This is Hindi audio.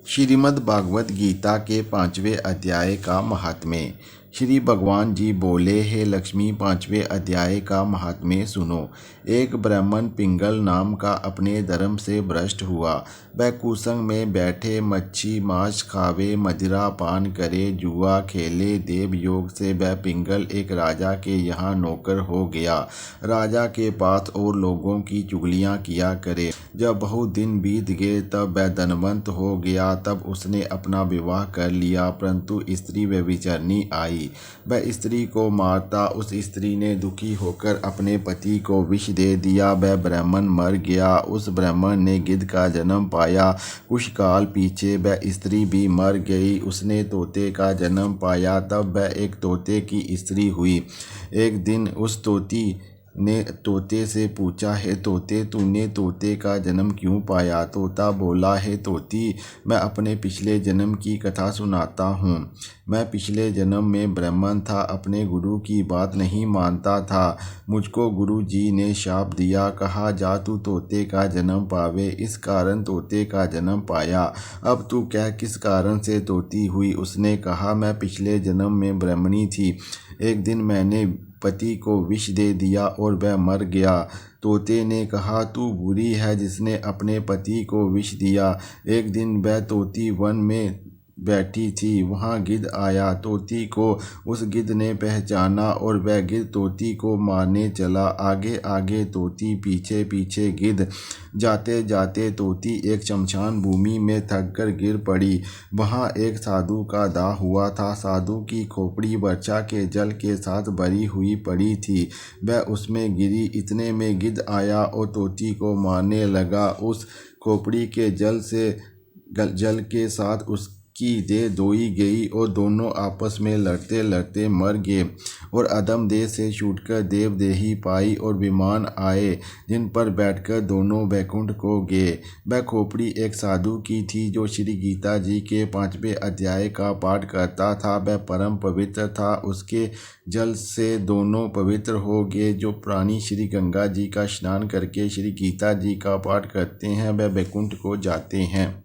श्रीमद् भागवत गीता के 5वें अध्याय का महात्म्य। श्री भगवान जी बोले, हे लक्ष्मी, 5वें अध्याय का महात्म्य सुनो। एक ब्राह्मण पिंगल नाम का अपने धर्म से भ्रष्ट हुआ। वह कुसंग में बैठे मच्छी मांस खावे, मदिरा पान करे, जुआ खेले। देव योग से वह पिंगल एक राजा के यहाँ नौकर हो गया। राजा के पास और लोगों की चुगलियाँ किया करे। जब बहुत दिन बीत गए तब वह धनवंत हो गया। तब उसने अपना विवाह कर लिया, परंतु स्त्री व्यभिचारिणी आई। वह स्त्री को मारता। उस स्त्री ने दुखी होकर अपने पति को विष दे दिया। वह ब्राह्मण मर गया। उस ब्राह्मण ने गिद्ध का जन्म पाया। कुछ काल पीछे वह स्त्री भी मर गई। उसने तोते का जन्म पाया। तब वह एक तोते की स्त्री हुई। एक दिन उस तोती ने तोते से पूछा, हे तोते, तूने तोते का जन्म क्यों पाया? तोता बोला, हे तोती, मैं अपने पिछले जन्म की कथा सुनाता हूँ। मैं पिछले जन्म में ब्राह्मण था, अपने गुरु की बात नहीं मानता था। मुझको गुरु जी ने शाप दिया, कहा जा तू तोते का जन्म पावे। इस कारण तोते का जन्म पाया। अब तू कह किस कारण से तोती हुई? उसने कहा, मैं पिछले जन्म में ब्राह्मणी थी। एक दिन मैंने पति को विष दे दिया और वह मर गया। तोते ने कहा, तू बुरी है जिसने अपने पति को विष दिया। एक दिन वह तोती वन में बैठी थी, वहाँ गिद्ध आया। तोती को उस गिद्ध ने पहचाना और वह गिद्ध तोती को मारने चला। आगे आगे तोती, पीछे पीछे गिद्ध। जाते जाते तोती एक शमशान भूमि में थक कर गिर पड़ी। वहाँ एक साधु का दाह हुआ था। साधु की खोपड़ी वर्षा के जल के साथ भरी हुई पड़ी थी। वह उसमें गिरी। इतने में गिद्ध आया और तोती को मारने लगा। उस खोपड़ी के जल के साथ उसकी देह धोई गई और दोनों आपस में लड़ते लड़ते मर गए और अधम देह से छूटकर देवदेही पाई और विमान आए, जिन पर बैठकर दोनों वैकुंठ को गए। वह खोपड़ी एक साधु की थी जो श्री गीता जी के 5वें अध्याय का पाठ करता था। वह परम पवित्र था। उसके जल से दोनों पवित्र हो गए। जो प्राणी श्री गंगा जी का स्नान करके श्री गीता जी का पाठ करते हैं वह वैकुंठ को जाते हैं।